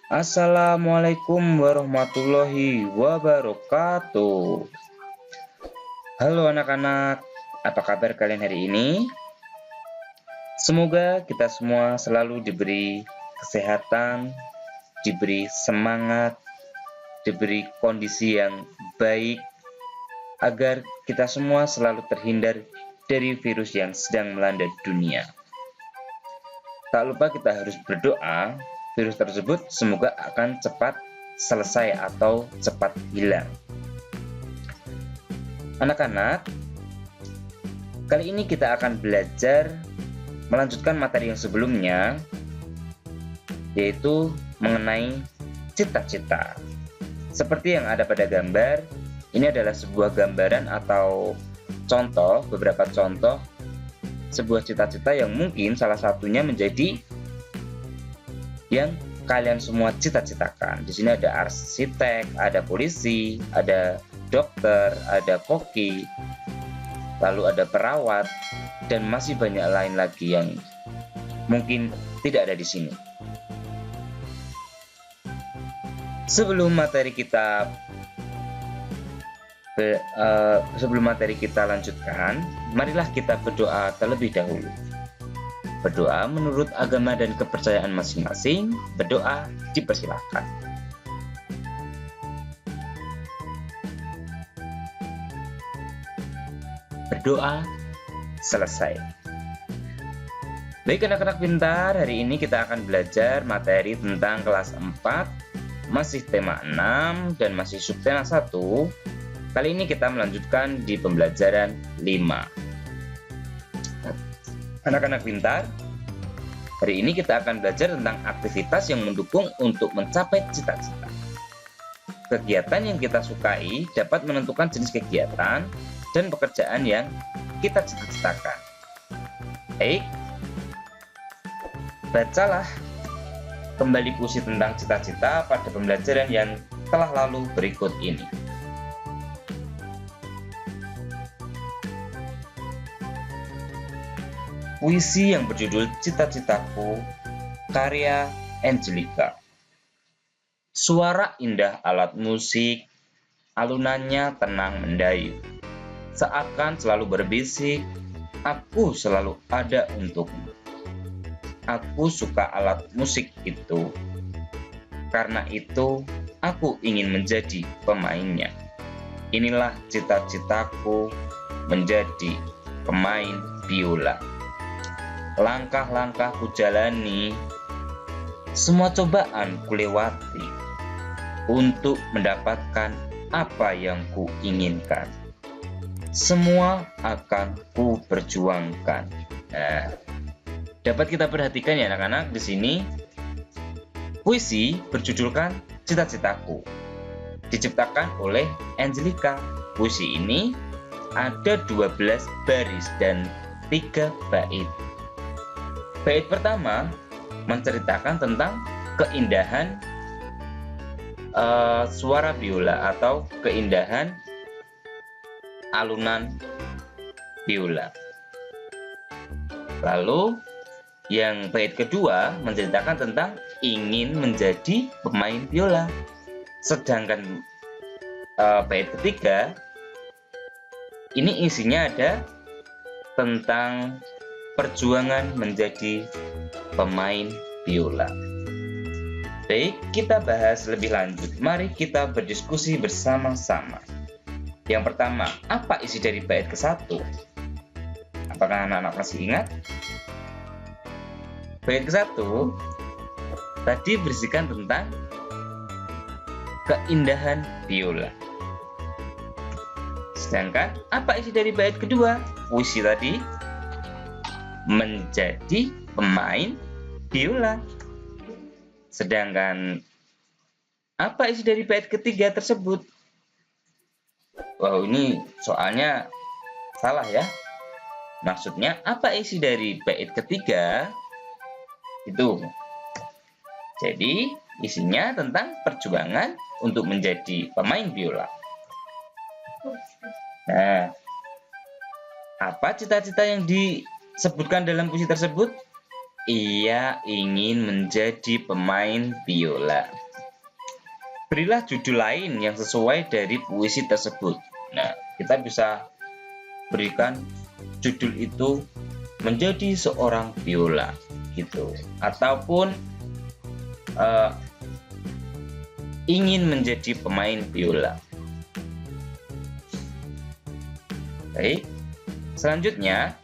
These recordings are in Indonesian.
Assalamualaikum warahmatullahi wabarakatuh. Halo anak-anak, apa kabar kalian hari ini? Semoga kita semua selalu diberi kesehatan, diberi semangat, diberi kondisi yang baik, agar kita semua selalu terhindar dari virus yang sedang melanda dunia. Tak lupa kita harus berdoa virus tersebut semoga akan cepat selesai atau cepat hilang. Anak-anak, kali ini kita akan belajar melanjutkan materi yang sebelumnya, yaitu mengenai cita-cita. Seperti yang ada pada gambar, ini adalah sebuah gambaran atau contoh, beberapa contoh sebuah cita-cita yang mungkin salah satunya menjadi yang kalian semua cita-citakan. Di sini ada arsitek, ada polisi, ada dokter, ada koki, lalu ada perawat, dan masih banyak lain lagi yang mungkin tidak ada di sini. Sebelum materi kita lanjutkan, marilah kita berdoa terlebih dahulu. Berdoa menurut agama dan kepercayaan masing-masing. Berdoa dipersilahkan. Berdoa selesai. Baik anak-anak pintar, hari ini kita akan belajar materi tentang kelas 4, masih tema 6 dan masih subtema 1. Kali ini kita melanjutkan di pembelajaran 5. Anak-anak pintar, hari ini kita akan belajar tentang aktivitas yang mendukung untuk mencapai cita-cita. Kegiatan yang kita sukai dapat menentukan jenis kegiatan dan pekerjaan yang kita cita-citakan. Baik, bacalah kembali puisi tentang cita-cita pada pembelajaran yang telah lalu berikut ini. Puisi yang berjudul Cita-Citaku, karya Angelica. Suara indah alat musik, alunannya tenang mendayu. Seakan selalu berbisik, aku selalu ada untukmu. Aku suka alat musik itu. Karena itu, aku ingin menjadi pemainnya. Inilah cita-citaku, menjadi pemain biola. Langkah-langkah ku jalani, semua cobaan ku lewati untuk mendapatkan apa yang ku inginkan. Semua akan ku perjuangkan. Nah, dapat kita perhatikan ya anak-anak, di sini puisi berjudulkan Cita-Citaku, diciptakan oleh Angelica. Puisi ini ada 12 baris dan 3 bait. Bait pertama menceritakan tentang keindahan suara biola atau keindahan alunan biola. Lalu yang bait kedua menceritakan tentang ingin menjadi pemain biola. Sedangkan bait ketiga ini isinya ada tentang perjuangan menjadi pemain biola. Baik, kita bahas lebih lanjut. Mari kita berdiskusi bersama-sama. Yang pertama, apa isi dari bait ke-1? Apakah anak-anak masih ingat? Bait ke-1 tadi berisikan tentang keindahan biola. Sedangkan apa isi dari bait kedua? Puisi tadi menjadi pemain biola. Sedangkan apa isi dari bait ketiga tersebut? Wow, ini soalnya salah ya. Maksudnya apa isi dari bait ketiga? Itu. Jadi isinya tentang perjuangan untuk menjadi pemain biola. Nah, apa cita-cita yang disebutkan dalam puisi tersebut? Ia ingin menjadi pemain biola. Berilah judul lain yang sesuai dari puisi tersebut. Nah, kita bisa berikan judul itu menjadi seorang biola gitu, ataupun ingin menjadi pemain biola. Baik, selanjutnya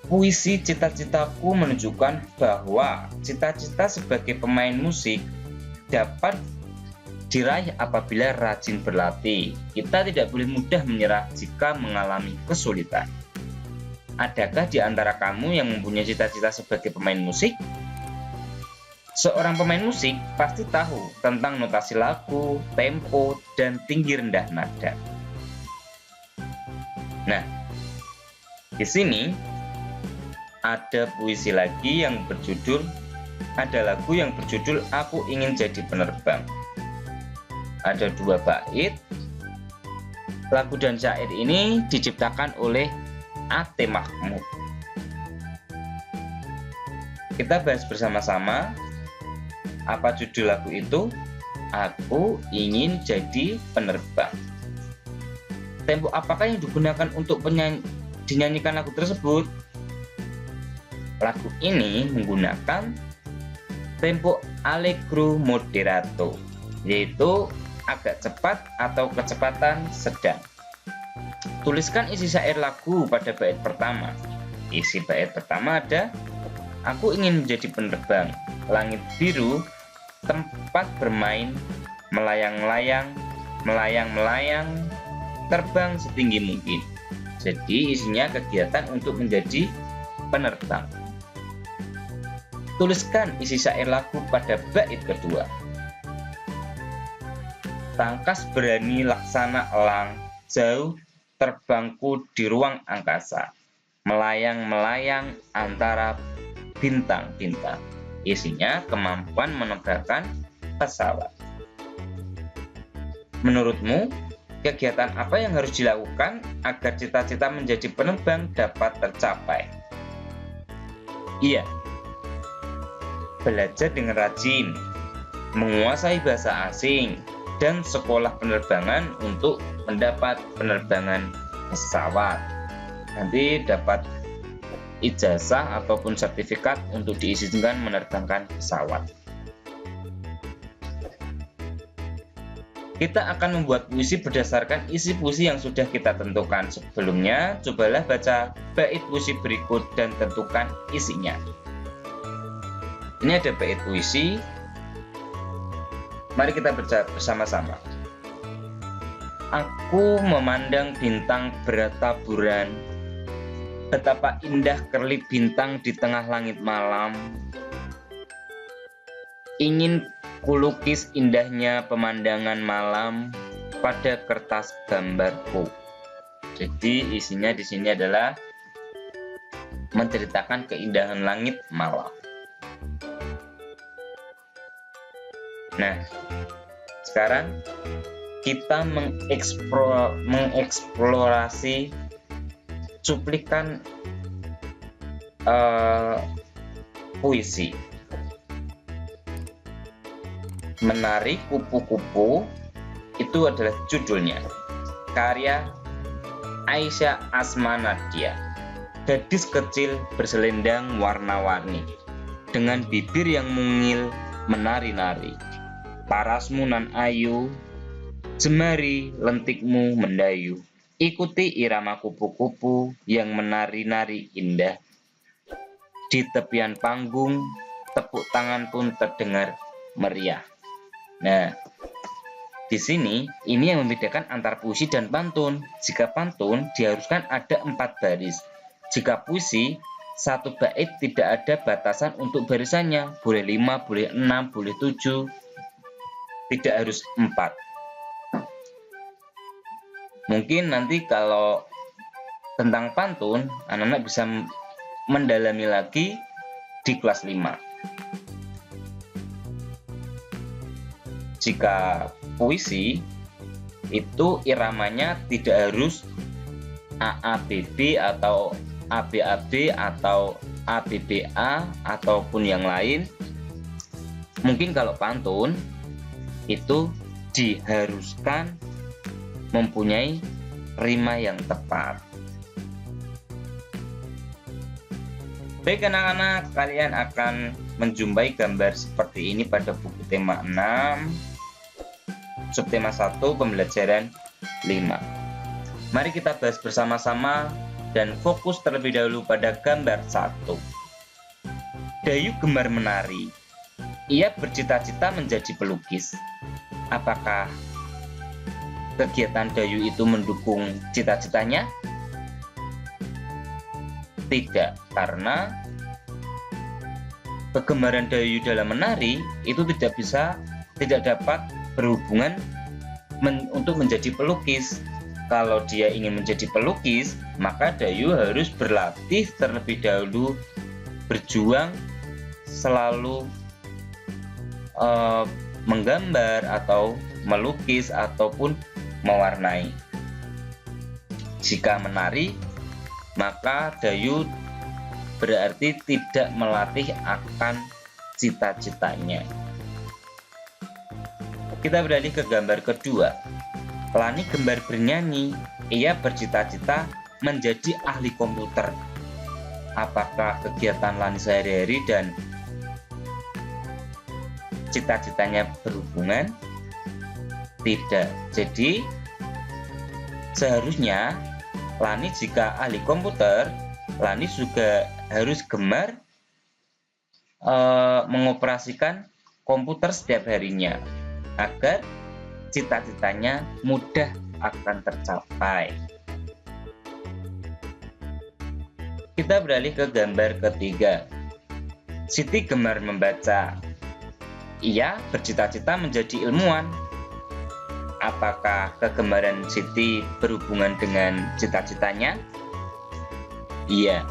puisi Cita-citaku menunjukkan bahwa cita-cita sebagai pemain musik dapat diraih apabila rajin berlatih. Kita tidak boleh mudah menyerah jika mengalami kesulitan. Adakah di antara kamu yang mempunyai cita-cita sebagai pemain musik? Seorang pemain musik pasti tahu tentang notasi lagu, tempo, dan tinggi rendah nada. Nah, di sini ada puisi lagi yang berjudul, ada lagu yang berjudul Aku Ingin Jadi Penerbang. Ada 2 bait. Lagu dan syair ini diciptakan oleh A.T. Mahmud. Kita bahas bersama-sama. Apa judul lagu itu? Aku Ingin Jadi Penerbang. Tempo apakah yang digunakan untuk dinyanyikan lagu tersebut? Lagu ini menggunakan tempo allegro moderato, yaitu agak cepat atau kecepatan sedang. Tuliskan isi syair lagu pada bait pertama. Isi bait pertama ada, aku ingin menjadi penerbang, langit biru, tempat bermain, melayang-layang, melayang-melayang, terbang setinggi mungkin. Jadi isinya kegiatan untuk menjadi penerbang. Tuliskan isi syair lagu pada bait kedua. Tangkas berani laksana elang, jauh terbangku di ruang angkasa, melayang-melayang antara bintang-bintang. Isinya kemampuan menebakkan pesawat. Menurutmu, kegiatan apa yang harus dilakukan agar cita-cita menjadi penerbang dapat tercapai? Iya, belajar dengan rajin, menguasai bahasa asing, dan sekolah penerbangan untuk mendapat penerbangan pesawat. Nanti dapat ijazah ataupun sertifikat untuk diizinkan menerbangkan pesawat. Kita akan membuat puisi berdasarkan isi puisi yang sudah kita tentukan sebelumnya. Cobalah baca bait puisi berikut dan tentukan isinya. Ini ada bait puisi. Mari kita baca bersama-sama. Aku memandang bintang bertaburan, betapa indah kerlip bintang di tengah langit malam. Ingin kulukis indahnya pemandangan malam pada kertas gambarku. Jadi isinya di sini adalah menceritakan keindahan langit malam. Nah, sekarang kita mengeksplorasi cuplikan puisi. Menari Kupu-Kupu itu adalah judulnya. Karya Aisyah Asmanadia. Gadis kecil berselendang warna-warni, dengan bibir yang mungil menari-nari. Parasmu nan ayu, jemari lentikmu mendayu. Ikuti irama kupu-kupu yang menari-nari indah. Di tepian panggung, tepuk tangan pun terdengar meriah. Nah, di sini ini yang membedakan antara puisi dan pantun. Jika pantun diharuskan ada 4 baris. Jika puisi, 1 bait tidak ada batasan untuk barisannya. Boleh 5, boleh 6, boleh 7. Tidak harus 4. Mungkin nanti kalau tentang pantun, anak-anak bisa mendalami lagi di kelas 5. Jika puisi, itu iramanya tidak harus AABB atau ABAB atau ABBA ataupun yang lain. Mungkin kalau pantun itu diharuskan mempunyai rima yang tepat. Baik anak-anak, kalian akan menjumpai gambar seperti ini pada buku tema 6, subtema 1, pembelajaran 5. Mari kita bahas bersama-sama dan fokus terlebih dahulu pada gambar 1. Dayu gemar menari. Ia bercita-cita menjadi pelukis. Apakah kegiatan Dayu itu mendukung cita-citanya? Tidak, karena kegemaran Dayu dalam menari itu tidak dapat berhubungan untuk menjadi pelukis. Kalau dia ingin menjadi pelukis, maka Dayu harus berlatih terlebih dahulu, berjuang selalu menggambar atau melukis ataupun mewarnai. Jika menari, maka Dayu berarti tidak melatih akan cita-citanya. Kita beralih ke gambar kedua. Lani gemar bernyanyi. Ia bercita-cita menjadi ahli komputer. Apakah kegiatan Lani sehari-hari dan cita-citanya berhubungan? Tidak. Jadi seharusnya Lani jika ahli komputer, Lani juga harus gemar mengoperasikan komputer setiap harinya agar cita-citanya mudah akan tercapai. Kita beralih ke gambar ketiga. Siti gemar membaca. Ia bercita-cita menjadi ilmuwan. Apakah kegemaran Siti berhubungan dengan cita-citanya? Iya.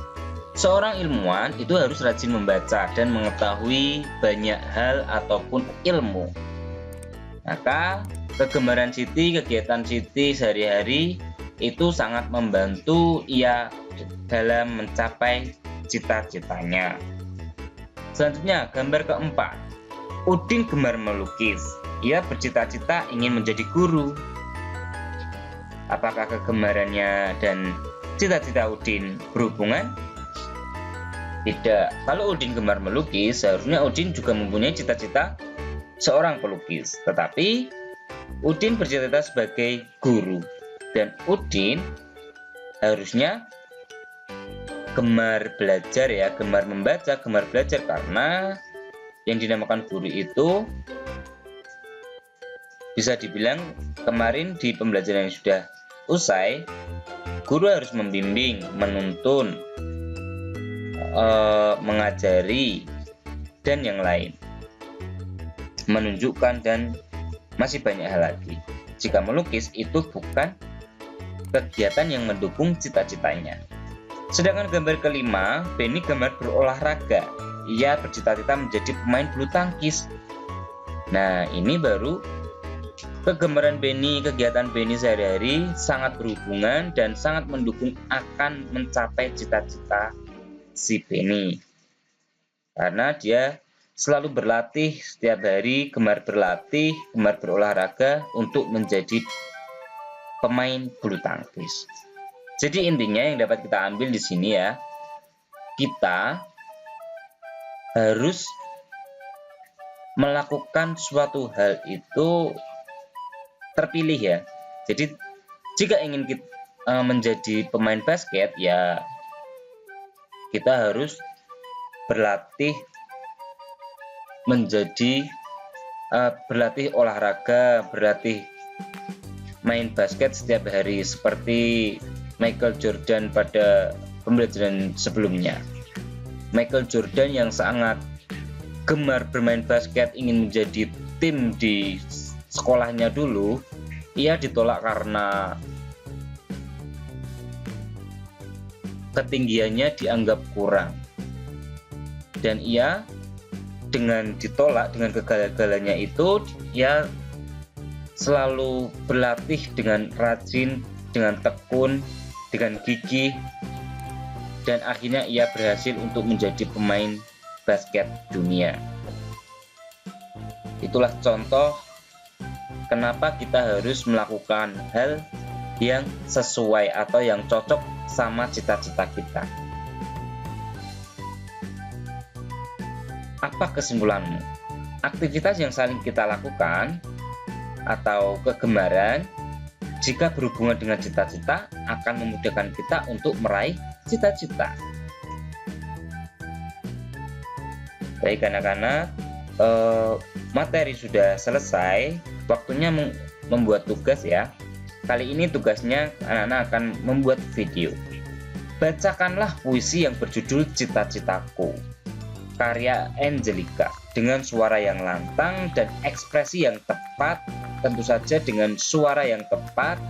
Seorang ilmuwan itu harus rajin membaca dan mengetahui banyak hal ataupun ilmu. Maka kegemaran Siti, kegiatan Siti sehari-hari itu sangat membantu ia dalam mencapai cita-citanya. Selanjutnya, gambar keempat. Udin gemar melukis. Ia bercita-cita ingin menjadi guru. Apakah kegemarannya dan cita-cita Udin berhubungan? Tidak. Kalau Udin gemar melukis, seharusnya Udin juga mempunyai cita-cita seorang pelukis. Tetapi Udin bercita-cita sebagai guru. Dan Udin harusnya gemar belajar ya, gemar membaca, gemar belajar, karena yang dinamakan guru itu bisa dibilang kemarin di pembelajaran yang sudah usai, guru harus membimbing, menuntun, mengajari, dan yang lain, menunjukkan, dan masih banyak hal lagi. Jika melukis itu bukan kegiatan yang mendukung cita-citanya. Sedangkan gambar kelima, Beni gemar berolahraga. Ia bercita-cita menjadi pemain bulu tangkis. Nah, ini baru kegemaran Beni, kegiatan Beni sehari-hari sangat berhubungan dan sangat mendukung akan mencapai cita-cita si Beni. Karena dia selalu berlatih setiap hari, gemar berlatih, gemar berolahraga untuk menjadi pemain bulu tangkis. Jadi intinya yang dapat kita ambil di sini ya, kita harus melakukan suatu hal itu terpilih ya. Jadi jika ingin kita menjadi pemain basket ya, kita harus berlatih berlatih olahraga, berlatih main basket setiap hari seperti Michael Jordan pada pembelajaran sebelumnya. Michael Jordan yang sangat gemar bermain basket, ingin menjadi tim di sekolahnya dulu, ia ditolak karena ketinggiannya dianggap kurang. Dan ia dengan ditolak, dengan kegagalannya itu, ia selalu berlatih dengan rajin, dengan tekun, dengan gigih, dan akhirnya ia berhasil untuk menjadi pemain basket dunia. Itulah contoh kenapa kita harus melakukan hal yang sesuai atau yang cocok sama cita-cita kita. Apa kesimpulanmu? Aktivitas yang saling kita lakukan atau kegemaran jika berhubungan dengan cita-cita akan memudahkan kita untuk meraih cita-cita. Baik anak-anak, materi sudah selesai, waktunya membuat tugas ya. Kali ini tugasnya anak-anak akan membuat video. Bacakanlah puisi yang berjudul Cita-Citaku, karya Angelica, dengan suara yang lantang dan ekspresi yang tepat, tentu saja dengan suara yang tepat.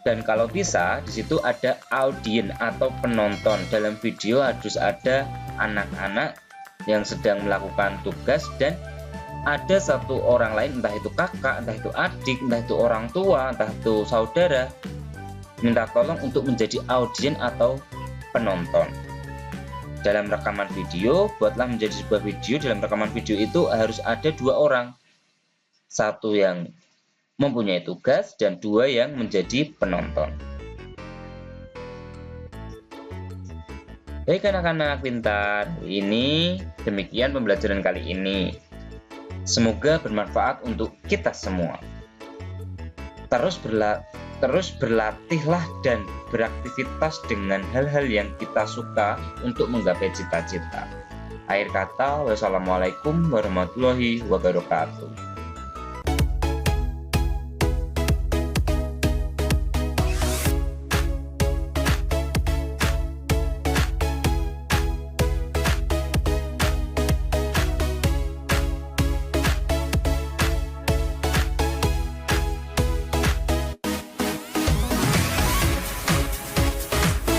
Dan kalau bisa, di situ ada audien atau penonton. Dalam video harus ada anak-anak yang sedang melakukan tugas dan ada satu orang lain, entah itu kakak, entah itu adik, entah itu orang tua, entah itu saudara, minta tolong untuk menjadi audien atau penonton. Dalam rekaman video, buatlah menjadi sebuah video. Dalam rekaman video itu harus ada 2 orang. Satu yang mempunyai tugas dan 2 yang menjadi penonton. Baik anak-anak pintar, ini demikian pembelajaran kali ini. Semoga bermanfaat untuk kita semua. Terus berlatihlah dan beraktivitas dengan hal-hal yang kita suka untuk menggapai cita-cita. Akhir kata, wassalamualaikum warahmatullahi wabarakatuh.